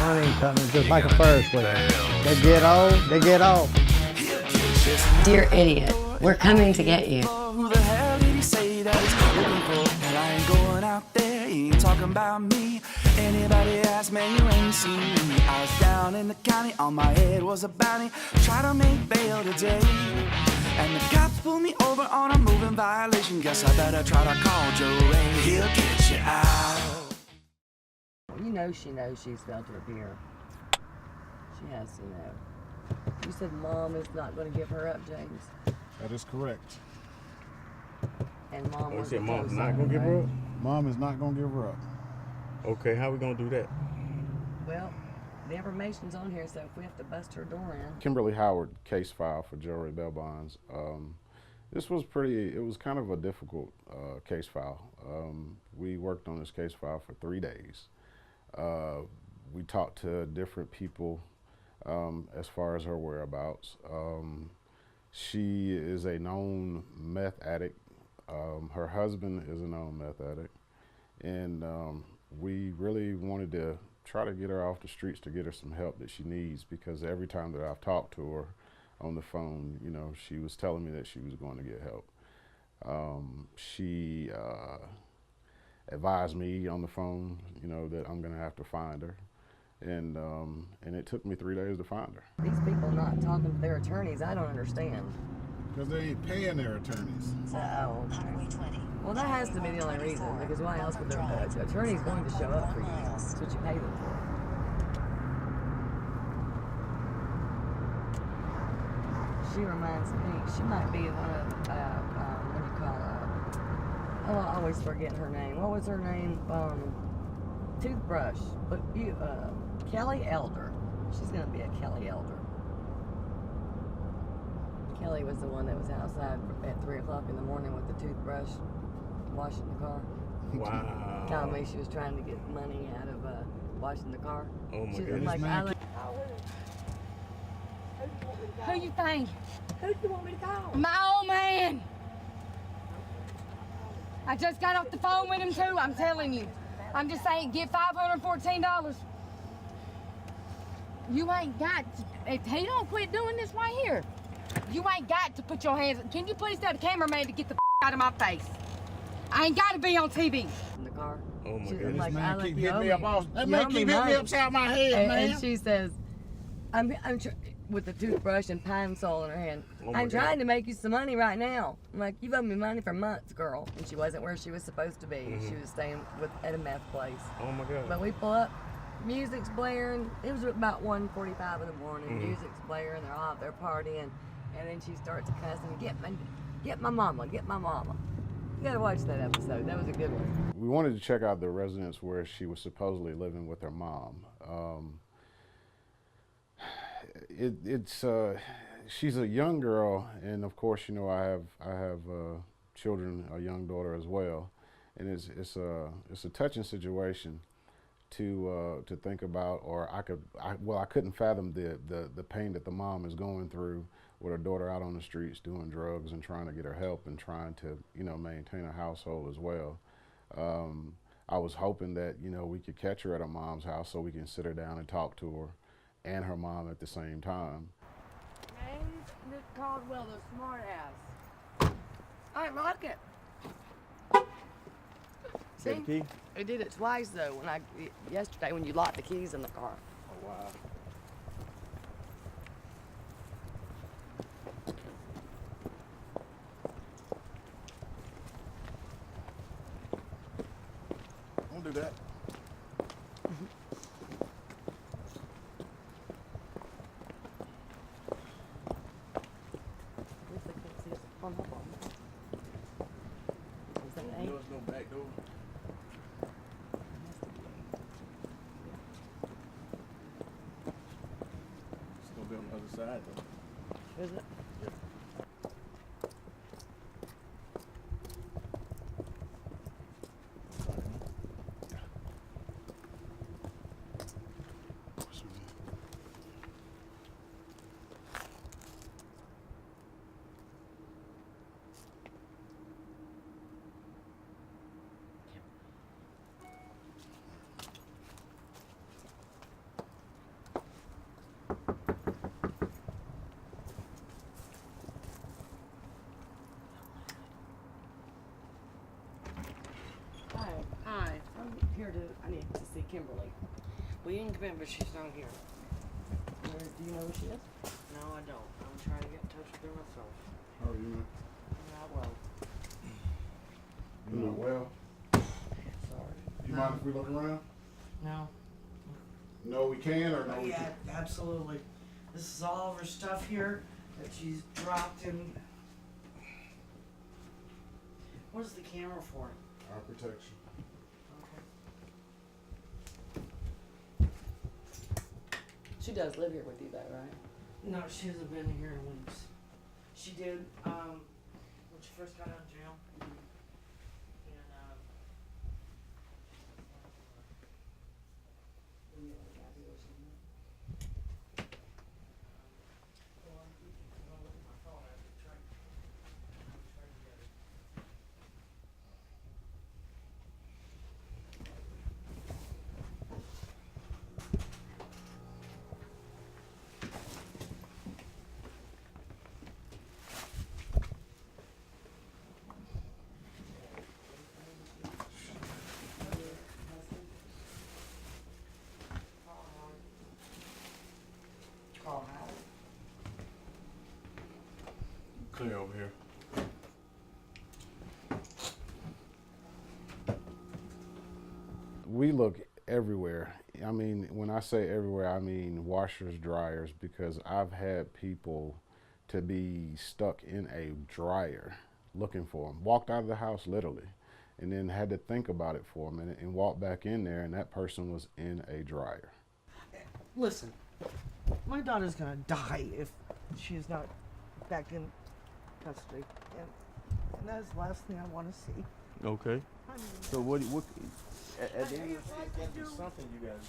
money coming just like a Ferris wheel. They get old, they get old. Dear idiot, we're coming to get you. Who the hell did he say that he's looking for? And I ain't going out there, he ain't talking about me. Anybody ask me, you ain't seen me. I was down in the county, on my head was a bounty. Try to make bail today, and the cops pulled me over on a moving violation. Guess I better try to call Joe Ray, he'll get you out. You know she knows she's felt her beer. She has to know. You said Mom is not going to give her up, James. That is correct. And Mom You was said the Mom's co-signer, not gonna give her up? Mom is not gonna give her up. Okay, how we gonna do that? Well, the information's on here, so if we have to bust her door in. Kimberly Howard case file for Joe Ray Bell Bonds. This was it was kind of a difficult case file. We worked on this case file for 3 days. We talked to different people as far as her whereabouts. She is a known meth addict. Her husband is a known meth addict. And we really wanted to try to get her off the streets to get her some help that she needs, because every time that I've talked to her on the phone, you know, she was telling me that she was going to get help. She advised me on the phone, you know, that I'm going to have to find her. And it took me 3 days to find her. These people not talking to their attorneys, I don't understand. Because they ain't paying their attorneys. So, well, that has to be the only reason, because why else would their attorney's going to show up for you? That's what you pay them for. She reminds me, she might be one of, what do you call her? Oh, I always forget her name. What was her name? Toothbrush. But you, Kelly Elder. She's going to be a Kelly Elder. Kelly was the one that was outside at 3 o'clock in the morning with the toothbrush, washing the car. Wow. Telling me she was trying to get money out of washing the car. Oh my She was goodness. like, Who you think? who do you want me to call? My old man. I just got off the phone with him too, I'm telling you. I'm just saying, get $514. You ain't got to, if he don't quit doing this right here, you ain't got to put your hands, can you please tell the cameraman to get the out of my face? I ain't got to be on TV. In the car. Oh my She was goodness. like, Man, I keep you hitting owe me up all. That you man owe keep hitting me money. upside my head, man. And she says, I'm with the toothbrush and Pine Sol in her hand. Oh my I'm trying God. to make you some money right now. I'm like, you've owed me money for months, girl. And she wasn't where she was supposed to be. Mm-hmm. She was staying at a meth place. Oh my God. But we pull up, music's blaring. It was about 1:45 in the morning. Mhm. Music's blaring. They're all out there partying, and then she starts cussing. Get my mama. Get my mama. You gotta watch that episode. That was a good one. We wanted to check out the residence where she was supposedly living with her mom. She's a young girl, and of course, you know, I have children, a young daughter as well, and it's a touching situation to think about, or I couldn't fathom the pain that the mom is going through with her daughter out on the streets doing drugs and trying to get her help and trying to, you know, maintain a household as well. I was hoping that, you know, we could catch her at her mom's house so we can sit her down and talk to her and her mom at the same time. James Caldwell, the smart ass. I like it. Got the key? I did it twice though. Yesterday when you locked the keys in the car. Oh wow. Don't do that. Is that You eight? know there's no back door. It's gonna be on the other side though. Is it? I need to see Kimberly. Well, you can come in, but she's not here. Do you know who she is? No, I don't. I'm trying to get in touch with her myself. How are you, man? Not well. You not well? Sorry. You mind if we look around? No. No, we can, or no, Oh, we yeah, can't? absolutely. This is all of her stuff here that she's dropped in. What is the camera for? Our protection. Okay. She does live here with you, though, right? No, she hasn't been here in weeks. She did, when she first got out of jail. And, call Howard. Clear over here. We look everywhere. I mean, when I say everywhere, I mean washers, dryers, because I've had people to be stuck in a dryer looking for them. Walked out of the house literally, and then had to think about it for a minute and walked back in there, and that person was in a dryer. Listen, my daughter's gonna die if she's not back in custody, and that's the last thing I want to see. Okay. I mean, So what at the end If of the I day, could it's gotta be do- something you guys.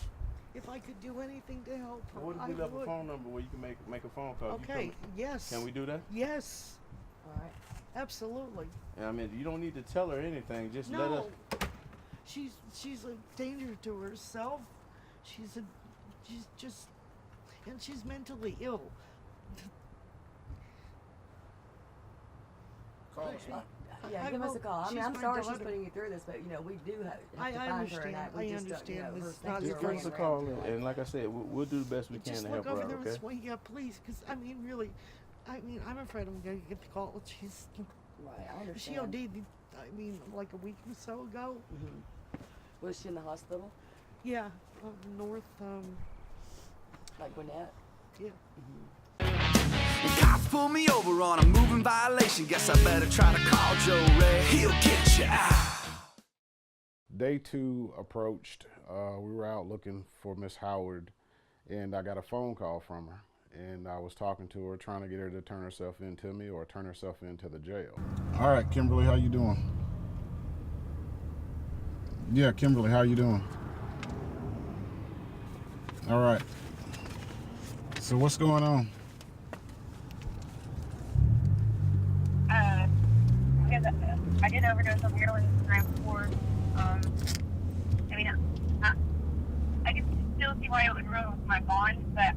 if I could do anything to help her, What if I we left a would. phone number where you can make a phone call? You Okay, come- yes. Can we do that? Yes, All right. absolutely. And I mean, you don't need to tell her anything. Just let No, us. she's a danger to herself. She's just, and she's mentally ill. Call us. Yeah, I give us a will- call. I mean, she's I'm my sorry she's daughter. putting you through this, but you know, we do have I to find her, and understand. that I we just understand. don't, you know, This is thank not you Just for give us a ringing call, around. and like I said, we'll do the best we can Just to look help her over out. there Okay. and swing, yeah, please, because I mean, really, I mean, I'm afraid I'm gonna get the call. Right, I understand. She OD'd, I mean, like a week or so ago. Was she in the hospital? Yeah, north, Like Gwinnett? yeah. Cops pull me over on a moving violation. Guess I better try to call Joe Ray. He'll get you out. Day 2 approached. We were out looking for Miss Howard, and I got a phone call from her. And I was talking to her, trying to get her to turn herself in to me or turn herself into the jail. All right, Kimberly, how you doing? Yeah, Kimberly, how you doing? All right. So what's going on? Because I did overdose on heroin the night before. I mean, I can still see why it would ruin my bond, but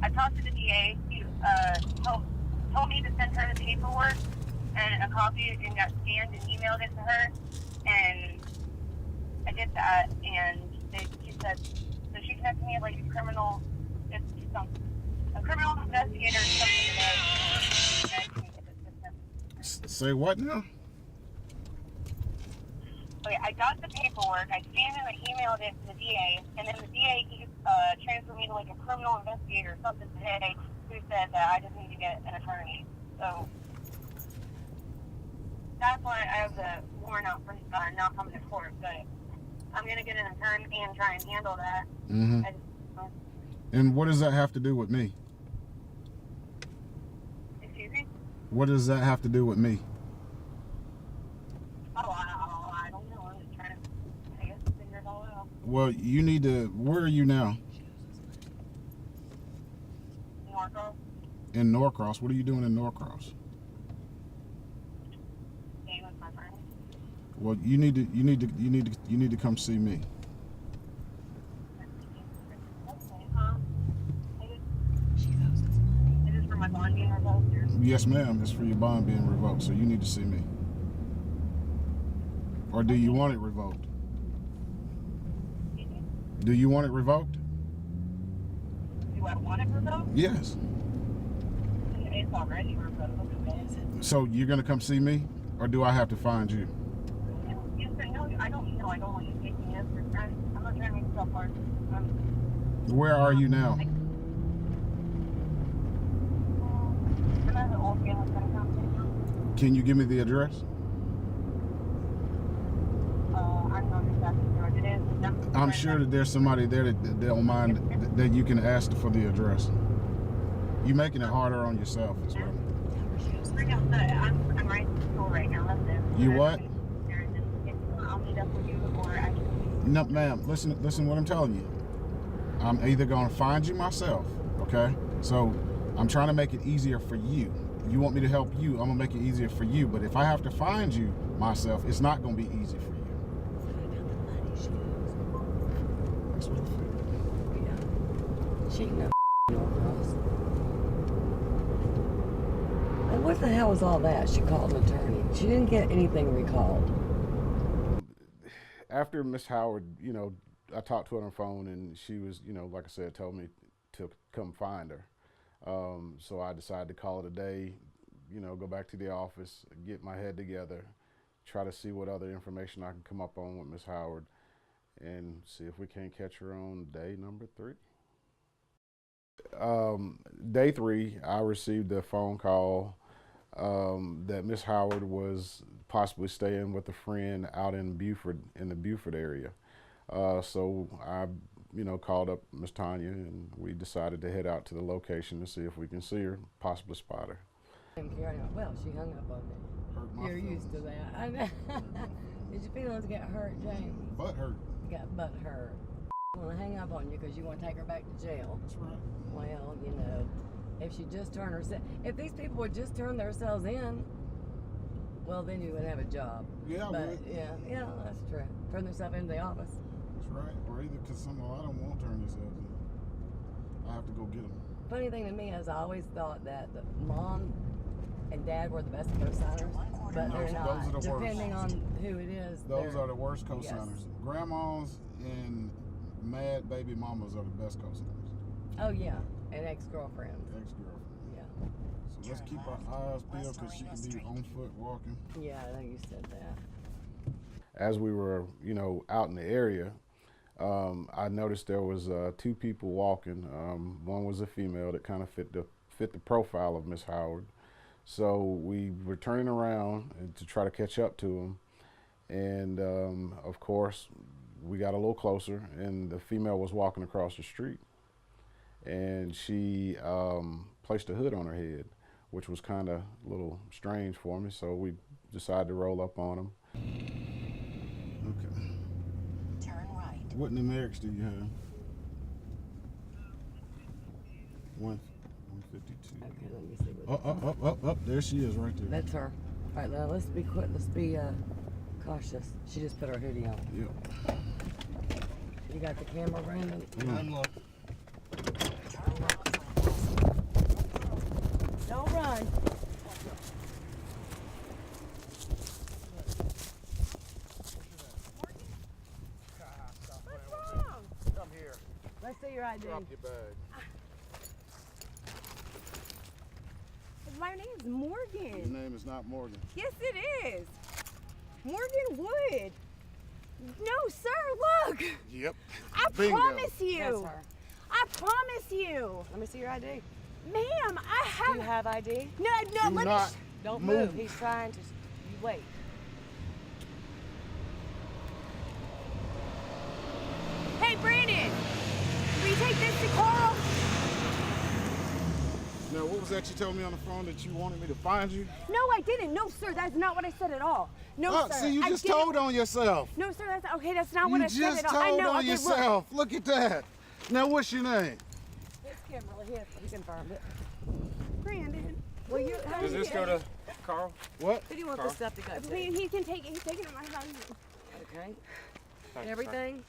I talked to the DA. He told me to send her the paperwork and a copy, and got scanned and emailed it to her. And I did that, and she said, so she connected me with like a criminal investigator or something that can get the system. Say what now? Okay, I got the paperwork, I scanned it, I emailed it to the DA, and then the DA transferred me to like a criminal investigator or something today who said that I just need to get an attorney. So that's why I have the warrant out for not coming to court. But I'm gonna get an attorney and try and handle that. Mm-hmm. And what does that have to do with me? Excuse me? What does that have to do with me? Oh, I don't know. I'm just trying to, I guess, figure it all out. Well, you need to. Where are you now? Norco, In Norcross. What are you doing in Norcross? staying with my friend. Well, you need to come see me. Is this for my bond being revoked? Or? Yes, ma'am. It's for your bond being revoked, so you need to see me. Or do you want it revoked? Do you want it revoked? Do I want it revoked? Yes. It's already revoked. So you're gonna come see me, or do I have to find you? Yes, I know. I don't want you taking this. I'm not trying to make myself hard. Where are you now? I'm at the old Galen Center Company. Can you give me the address? I'm not exactly sure what it is. I'm sure that there's somebody there that don't mind that you can ask for the address. You're making it harder on yourself as well. I'm right at the school right now. That's it. You what? I'll meet up with you before I can. No, ma'am. Listen what I'm telling you. I'm either going to find you myself, okay? So I'm trying to make it easier for you. You want me to help you, I'm going to make it easier for you. But if I have to find you myself, it's not going to be easy for you. She knows us. And what the hell was all that? She called an attorney. She didn't get anything recalled. After Miss Howard, you know, I talked to her on the phone, and she was, you know, like I said, told me to come find her. So I decided to call it a day, you know, go back to the office, get my head together, try to see what other information I can come up on with Miss Howard, and see if we can't catch her on day number 3. Day 3, I received a phone call that Miss Howard was possibly staying with a friend out in Buford, in the Buford area. So I, you know, called up Miss Tanya, and we decided to head out to the location to see if we can see her, possibly spot her. Well, she hung up on me. You're used to that. I know. Did your feelings get hurt, James? Butt hurt. Got butt hurt. I want to hang up on you because you want to take her back to jail. That's right. Well, you know, if she just turned herself, if these people would just turn themselves in, well, then you would have a job. Yeah, I but would. yeah, that's true. Turn themselves into the office. That's right. Or either because some of them won't turn themselves in. I have to go get them. Funny thing to me is I always thought that the mom and dad were the best co-signers, but they're not. Those are the worst. Depending on who it is. Those are the worst co-signers. Yes. Grandmas and mad baby mamas are the best co-signers. Oh yeah, and ex-girlfriends. Ex-girlfriend. Yeah. So let's keep our eyes peeled because she can be on foot walking. Yeah, I know you said that. As we were, you know, out in the area, I noticed there was 2 people walking. One was a female that kind of fit the profile of Miss Howard. So we were turning around to try to catch up to them, and of course we got a little closer, and the female was walking across the street, and she placed a hood on her head, which was kind of a little strange for me. So we decided to roll up on them. Okay. Turn right. What numerics do you have? 152. Okay, let me see what. Up. There she is right there. That's her. All right, now let's be quick. Let's be cautious. She just put her hoodie on. Yep. You got the camera, Brandon? Unlock. Don't run. Come here. Let's see your ID. Drop your bag. My name's Morgan. Your name is not Morgan. Yes, it is. Morgan Wood. No, sir, look. Yep. I Bingo. promise That's you. her. I promise you. Let me see your ID. Ma'am, I have. Do you have ID? No, Do let not me. Don't move. move. He's trying to. You wait. Hey, Brandon. Will you take this to Carl? Now, what was that you told me on the phone that you wanted me to find you? No, I didn't. No, sir, that's not what I said at all. No, Oh, sir. see, you I just didn't- told on yourself. No, sir, that's okay. That's not what You I said just at all. I told know. on Okay, look. yourself. Look at that. Now, what's your name? It's Kimberly. He confirmed it. Brandon. Well, you. How Does do you this get- go to Carl? What? Who do you want this stuff to go to? Please, he can take it. He's taking it to my house. Okay. Thanks, Everything.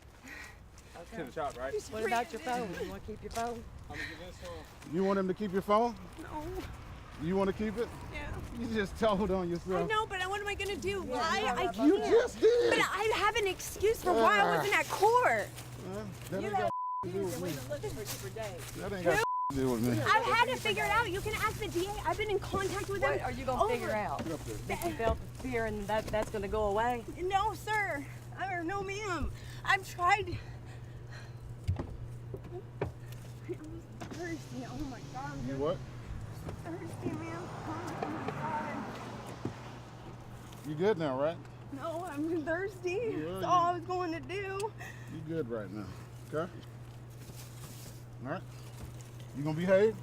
To Okay. the top, right? What about your phone? You want to keep your phone? I'm gonna give this one. You want him to keep your phone? No. You want to keep it? Yeah. You just told on yourself. I know, but what am I gonna do? Yeah, Why? I can't. You just did. But I have an excuse for why I wasn't at court. That You ain't got have to do excuse with and me. we've been looking for you for days. That ain't got to do with me. I've had to figure it out. You can ask the DA. I've been in contact with them. What are you going to figure out? Get up there. That you felt the fear and that's going to go away? No, sir. Or no, ma'am. I've tried. I'm just thirsty. Oh my God. I'm You just what? thirsty, ma'am. Oh my God. You good now, right? No, I'm thirsty. Yeah, That's all I was going to do. You good right now, okay? All right. You gonna behave?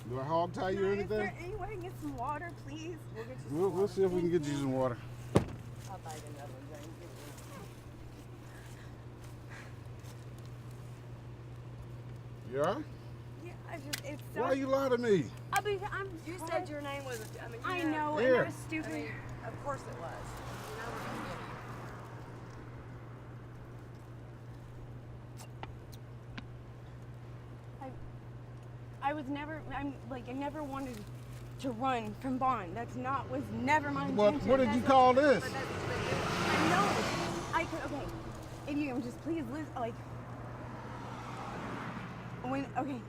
Do I hog tie you or Is anything? there any way I can get some water, please? We'll get you We'll see if we can get you some water. I'll buy you another one, James. You all right? Yeah, it's so. Why you lie to me? I'm You sorry. said your name was, I you know, Here. and I was stupid. I mean, of course it was. You know we're going to get you. I never wanted to run from Bond. Was never my What intention. did you call this? I know. I could, okay. If you can just please listen, okay.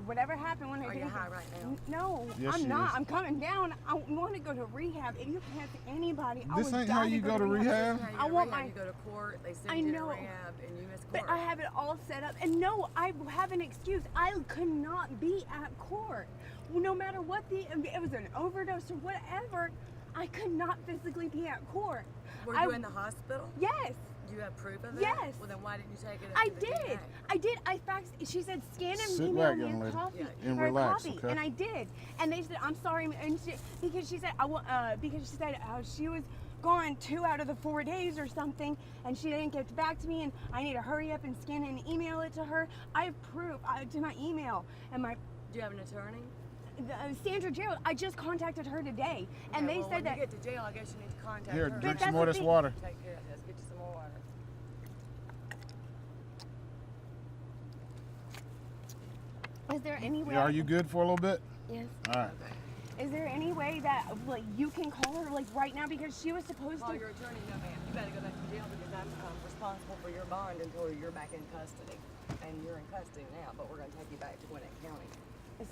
Whatever happened when I Are did you it- high right now? No, Yes, I'm she not. is. I'm coming down. I want to go to rehab. If you can ask anybody, I This would ain't die how you go to rehab. How you I go to want rehab, my- You go to court, they send I you to know. rehab, and you miss court. But I have it all set up. And no, I have an excuse. I could not be at court. No matter what it was an overdose or whatever, I could not physically be at court. Were you in the hospital? Yes. Do you have proof of that? Yes. Well, then why didn't you take it? I to the did. DA? I did. I faxed. She said scan and Sit email back, me young a lady. copy. And or a relax, copy. okay? And I did. And they said, I'm sorry, because she said because she said she was gone 2 out of the 4 days or something, and she didn't get back to me, and I need to hurry up and scan it and email it to her. I have proof to my email and my. Do you have an attorney? Sandra Gerald, I just contacted her today, and Okay, they well, said when that. you get to jail, I guess you need to contact Here, her. drink that's some more of the this thing. water. Take care of this. Get you some more water. Is there any way? Yeah, are you good for a little bit? Yes. All right. Is there any way that you can call her right now, because she was supposed Call to? your attorney. No, ma'am. You got to go back to jail because I'm responsible for your bond until you're back in custody. And you're in custody now, but we're going to take you back to Gwinnett County.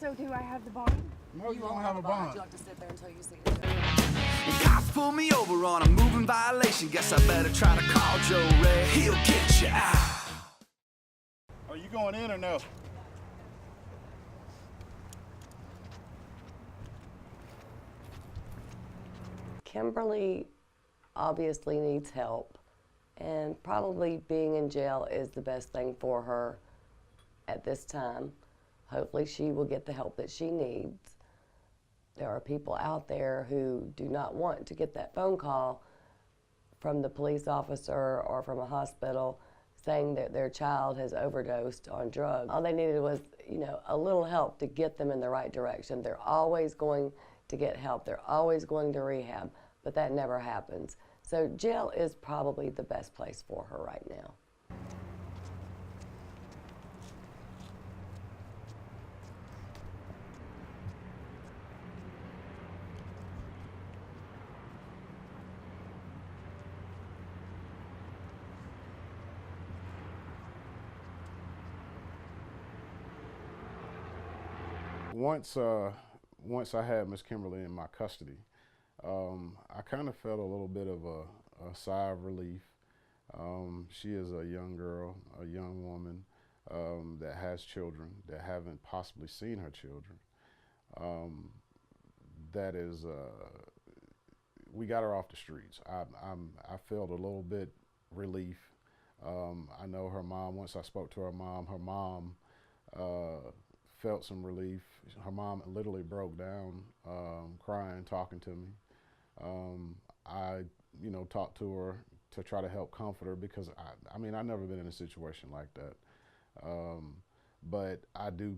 So do I have the bond? No, you don't won't have a bond. You'll have to sit there until you see the judge. Cops pull me over on a moving violation. Guess I better try to call Joe Ray. He'll get you out. Are you going in or no? Kimberly obviously needs help, and probably being in jail is the best thing for her at this time. Hopefully she will get the help that she needs. There are people out there who do not want to get that phone call from the police officer or from a hospital saying that their child has overdosed on drugs. All they needed was, a little help to get them in the right direction. They're always going to get help. They're always going to rehab, but that never happens. So jail is probably the best place for her right now. Once I had Miss Kimberly in my custody, I kind of felt a little bit of a sigh of relief. She is a young girl, a young woman that has children that haven't possibly seen her children. We got her off the streets. I felt a little bit relief. I know her mom, once I spoke to her mom felt some relief. Her mom literally broke down, crying, talking to me. I, talked to her to try to help comfort her because I've never been in a situation like that. But I do,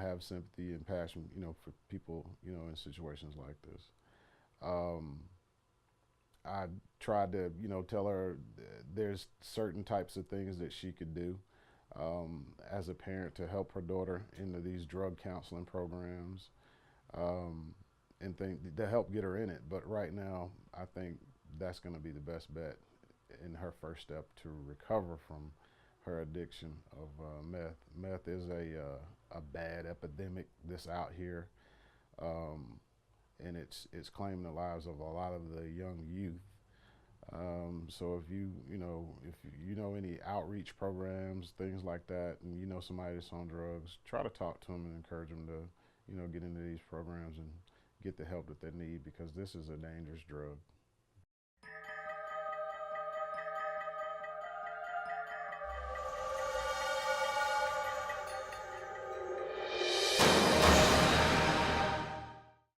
have sympathy and passion, for people, in situations like this. I tried to, tell her there's certain types of things that she could do. as a parent to help her daughter into these drug counseling programs, and think to help get her in it. But right now, I think that's going to be the best bet in her first step to recover from her addiction of meth. Meth is a bad epidemic that's out here, and it's claiming the lives of a lot of the young youth. So if you know any outreach programs, things like that, and you know somebody that's on drugs, try to talk to them and encourage them to get into these programs and get the help that they need, because this is a dangerous drug.